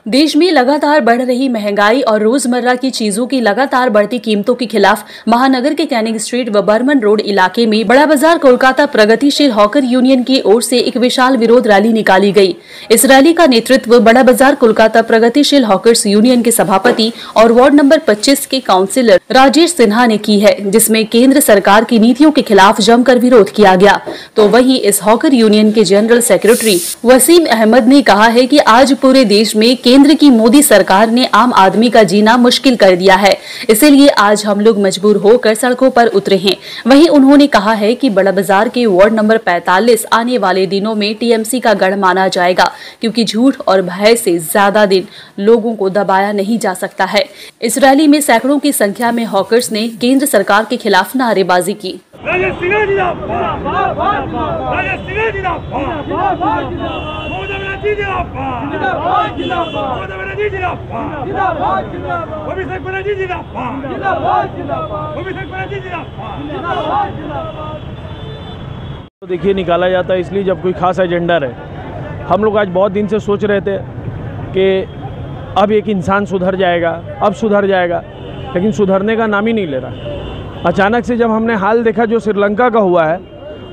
देश में लगातार बढ़ रही महंगाई और रोजमर्रा की चीजों की लगातार बढ़ती कीमतों के खिलाफ महानगर के कैनिंग स्ट्रीट व बर्मन रोड इलाके में बड़ा बाजार कोलकाता प्रगतिशील हॉकर यूनियन की ओर से एक विशाल विरोध रैली निकाली गई। इस रैली का नेतृत्व बड़ा बाजार कोलकाता प्रगतिशील हॉकर्स यूनियन के सभापति और वार्ड नंबर 25 के काउंसिलर राजेश सिन्हा ने की है, जिसमें केंद्र सरकार की नीतियों के खिलाफ जमकर विरोध किया गया। तो वहीं इस हॉकर यूनियन के जनरल सेक्रेटरी वसीम अहमद ने कहा है कि आज पूरे देश में केंद्र की मोदी सरकार ने आम आदमी का जीना मुश्किल कर दिया है, इसीलिए आज हम लोग मजबूर होकर सड़कों पर उतरे हैं। वहीं उन्होंने कहा है कि बड़ा बाजार के वार्ड नंबर 45 आने वाले दिनों में टीएमसी का गढ़ माना जाएगा, क्योंकि झूठ और भय से ज्यादा दिन लोगों को दबाया नहीं जा सकता है। इस रैली में सैकड़ों की संख्या में हॉकर्स ने केंद्र सरकार के खिलाफ नारेबाजी की। तो देखिए, निकाला जाता है इसलिए जब कोई खास एजेंडा रहे। हम लोग आज बहुत दिन से सोच रहे थे कि अब एक इंसान सुधर जाएगा, अब सुधर जाएगा, लेकिन सुधरने का नाम ही नहीं ले रहा। अचानक से जब हमने हाल देखा जो श्रीलंका का हुआ है,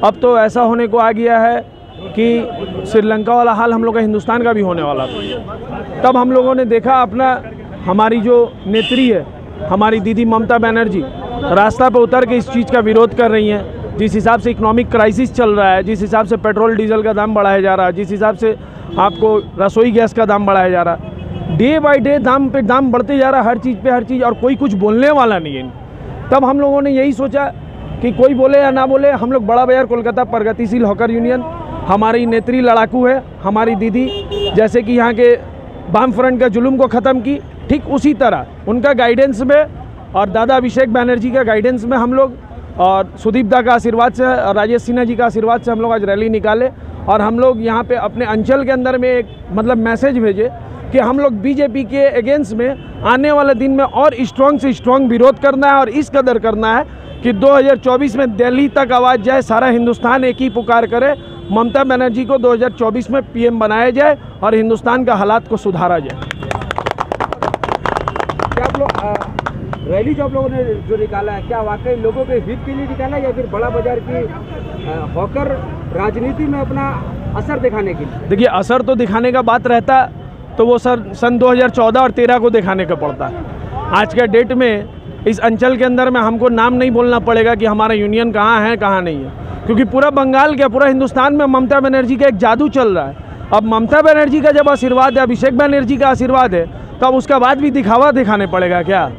अब तो ऐसा होने को आ गया है कि श्रीलंका वाला हाल हम लोग का हिंदुस्तान का भी होने वाला था। तब हम लोगों ने देखा हमारी जो नेत्री है, हमारी दीदी ममता बनर्जी रास्ता पर उतर के इस चीज़ का विरोध कर रही हैं। जिस हिसाब से इकोनॉमिक क्राइसिस चल रहा है, जिस हिसाब से पेट्रोल डीजल का दाम बढ़ाया जा रहा है, जिस हिसाब से आपको रसोई गैस का दाम बढ़ाया जा रहा है, डे बाय डे दाम पे दाम बढ़ते जा रहा है, हर चीज़, और कोई कुछ बोलने वाला नहीं है। तब हम लोगों ने यही सोचा कि कोई बोले या ना बोले, हम लोग बड़ा बाजार कोलकाता प्रगतिशील हॉकर यूनियन, हमारी नेत्री लड़ाकू है, हमारी दीदी जैसे कि यहाँ के वाम फ्रंट का जुल्म को ख़त्म की, ठीक उसी तरह उनका गाइडेंस में और दादा अभिषेक बनर्जी का गाइडेंस में हम लोग और सुदीप दा का आशीर्वाद से और राजेश सिन्हा जी का आशीर्वाद से हम लोग आज रैली निकाले। और हम लोग यहाँ पे अपने अंचल के अंदर में एक मैसेज भेजे कि हम लोग बीजेपी के अगेंस्ट में आने वाले दिन में और स्ट्रॉन्ग से स्ट्रॉन्ग विरोध करना है, और इस कदर करना है कि 2024 में दिल्ली तक आवाज़ जाए, सारा हिंदुस्तान एक ही पुकार करे, ममता बनर्जी को 2024 में पीएम बनाया जाए और हिंदुस्तान का हालात को सुधारा जाए। क्या आप लोग रैली जो आप लोगों ने जो निकाला है, क्या वाकई लोगों के हित के लिए निकाला है या फिर बड़ा बाजार की हॉकर राजनीति में अपना असर दिखाने के लिए? देखिए, असर तो दिखाने का बात रहता तो वो सन 2014 और 13 को दिखाने का पड़ता है। आज के डेट में इस अंचल के अंदर में हमको नाम नहीं बोलना पड़ेगा कि हमारा यूनियन कहाँ है कहाँ नहीं है, क्योंकि पूरा बंगाल के पूरा हिंदुस्तान में ममता बनर्जी का एक जादू चल रहा है। अब ममता बनर्जी का जब आशीर्वाद है, अभिषेक बनर्जी का आशीर्वाद है, तो अब उसका बाद भी दिखावा दिखाने पड़ेगा क्या?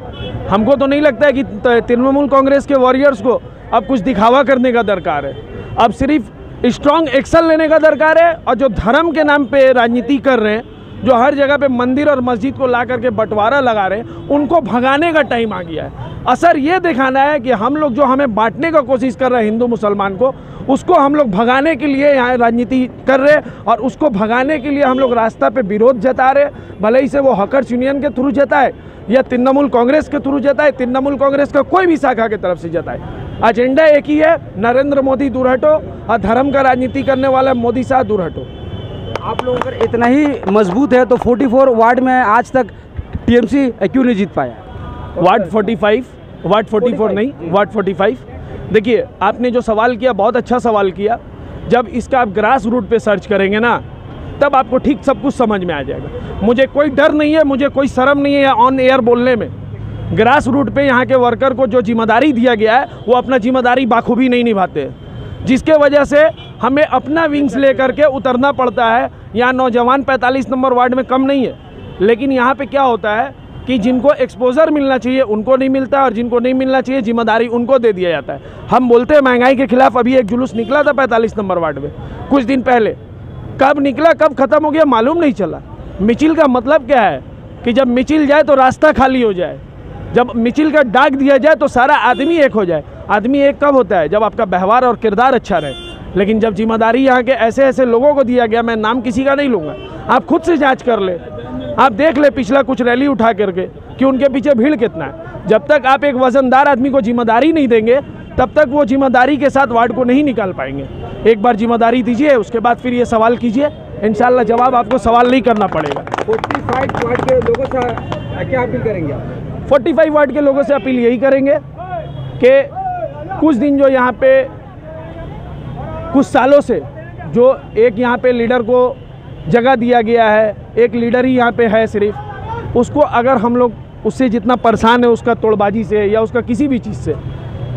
हमको तो नहीं लगता है कि तृणमूल कांग्रेस के वॉरियर्स को अब कुछ दिखावा करने का दरकार है। अब सिर्फ स्ट्रॉन्ग एक्शन लेने का दरकार है, और जो धर्म के नाम पे राजनीति कर रहे हैं, जो हर जगह पे मंदिर और मस्जिद को ला करके बंटवारा लगा रहे हैं, उनको भगाने का टाइम आ गया है। असर ये दिखाना है कि हम लोग जो हमें बांटने का कोशिश कर रहे हैं हिंदू मुसलमान को, उसको हम लोग भगाने के लिए यहाँ राजनीति कर रहे हैं, और उसको भगाने के लिए हम लोग रास्ता पे विरोध जता रहे, भले ही से वो हॉकर्स यूनियन के थ्रू जताए या तृणमूल कांग्रेस के थ्रू जताए, तृणमूल कांग्रेस का कोई भी शाखा की तरफ से जताए। एजेंडा एक ही है, नरेंद्र मोदी दूर हटो, और धर्म का राजनीति करने वाला मोदी साहब दूर हटो। आप लोग अगर इतना ही मजबूत है तो 44 वार्ड में आज तक टीएमसी क्यों नहीं जीत पाया? वार्ड 44 नहीं, वार्ड 45। देखिए, आपने जो सवाल किया बहुत अच्छा सवाल किया। जब इसका आप ग्रास रूट पे सर्च करेंगे ना, तब आपको ठीक सब कुछ समझ में आ जाएगा। मुझे कोई डर नहीं है, मुझे कोई शर्म नहीं है ऑन एयर बोलने में। ग्रास रूट पे यहाँ के वर्कर को जो जिम्मेदारी दिया गया है, वो अपना जिम्मेदारी बाखूबी नहीं निभाते, जिसके वजह से हमें अपना विंग्स लेकर के उतरना पड़ता है। यहाँ नौजवान 45 नंबर वार्ड में कम नहीं है, लेकिन यहाँ पे क्या होता है कि जिनको एक्सपोजर मिलना चाहिए उनको नहीं मिलता, और जिनको नहीं मिलना चाहिए जिम्मेदारी उनको दे दिया जाता है। हम बोलते हैं महंगाई के खिलाफ, अभी एक जुलूस निकला था 45 नंबर वार्ड में कुछ दिन पहले, कब निकला कब ख़त्म हो गया मालूम नहीं चला। मिचिल का मतलब क्या है कि जब मिचिल जाए तो रास्ता खाली हो जाए, जब मिचिल का डाक दिया जाए तो सारा आदमी एक हो जाए। आदमी एक कब होता है? जब आपका व्यवहार और किरदार अच्छा रहे। लेकिन जब जिम्मेदारी यहाँ के ऐसे ऐसे लोगों को दिया गया, मैं नाम किसी का नहीं लूँगा, आप खुद से जांच कर ले, आप देख ले पिछला कुछ रैली उठा करके कि उनके पीछे भीड़ कितना है। जब तक आप एक वजनदार आदमी को जिम्मेदारी नहीं देंगे, तब तक वो जिम्मेदारी के साथ वार्ड को नहीं निकाल पाएंगे। एक बार जिम्मेदारी दीजिए, उसके बाद फिर ये सवाल कीजिए इंशाल्लाह जवाब आपको सवाल नहीं करना पड़ेगा। 45 वार्ड के लोगों से क्या अपील करेंगे आप? 45 वार्ड के लोगों से अपील यही करेंगे कि कुछ दिन जो यहाँ पे कुछ सालों से जो एक यहाँ पे लीडर को जगह दिया गया है, एक लीडर ही यहाँ पे है सिर्फ, उसको अगर हम लोग उससे जितना परेशान है उसका तोड़बाजी से या उसका किसी भी चीज़ से,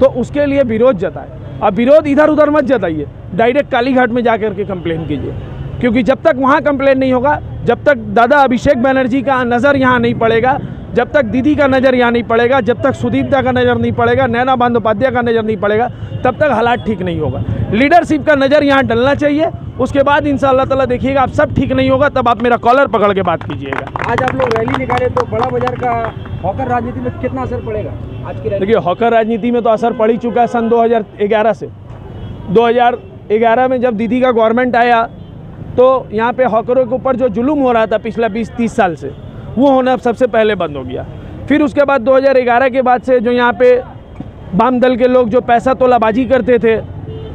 तो उसके लिए विरोध जताए। अब विरोध इधर उधर मत जताइए, डायरेक्ट कालीघाट में जा कर के कंप्लेन कीजिए, क्योंकि जब तक वहाँ कंप्लेन नहीं होगा, जब तक दादा अभिषेक बनर्जी का नज़र यहाँ नहीं पड़ेगा, जब तक दीदी का नज़र यहाँ नहीं पड़ेगा, जब तक सुदीप्ता का नज़र नहीं पड़ेगा, नैना बंदोपाध्याय का नज़र नहीं पड़ेगा, तब तक हालात ठीक नहीं होगा। लीडरशिप का नज़र यहाँ डलना चाहिए, उसके बाद इंशाअल्लाह ताला देखिएगा आप सब ठीक नहीं होगा, तब आप मेरा कॉलर पकड़ के बात कीजिएगा। आज आप लोग रैली निकाले तो बड़ा बाजार का हॉकर राजनीति में कितना असर पड़ेगा आज की रैली? देखिए, हॉकर राजनीति में तो असर पड़ ही चुका है सन 2011 से। 2011 में जब दीदी का गवर्नमेंट आया तो यहाँ पे हॉकरों के ऊपर जो जुल्म हो रहा था पिछला 20-30 साल से, वो होना सबसे पहले बंद हो गया। फिर उसके बाद 2011 के बाद से जो यहाँ पे वाम दल के लोग जो पैसा तोलाबाजी करते थे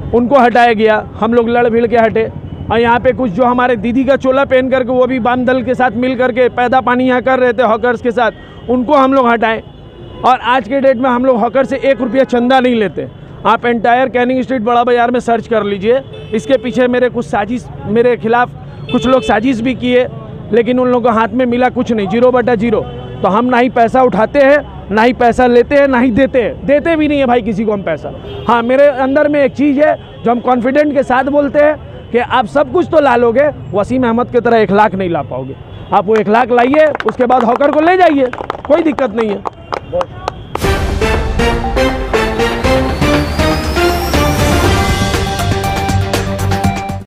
उनको हटाया गया, हम लोग लड़ भिड़ के हटे। और यहाँ पे कुछ जो हमारे दीदी का चोला पहन करके वो भी वाम दल के साथ मिल करके पैदा पानी यहाँ कर रहे थे हॉकर्स के साथ, उनको हम लोग हटाएं। और आज के डेट में हम लोग हॉकर से 1 रुपया चंदा नहीं लेते। आप एंटायर कैनिंग स्ट्रीट बड़ा बाजार में सर्च कर लीजिए, इसके पीछे मेरे खिलाफ कुछ लोग साजिश भी किए, लेकिन उन लोगों को हाथ में मिला कुछ नहीं, 0/0। तो हम ना ही पैसा उठाते हैं, ना ही पैसा लेते हैं, ना ही देते भी नहीं है भाई किसी को हम पैसा। हाँ, मेरे अंदर में एक चीज़ है जो हम कॉन्फिडेंट के साथ बोलते हैं कि आप सब कुछ तो ला लोगे, वसीम अहमद की तरह 1 लाख नहीं ला पाओगे। आप वो 1 लाख लाइए, उसके बाद हॉकर को ले जाइए, कोई दिक्कत नहीं है।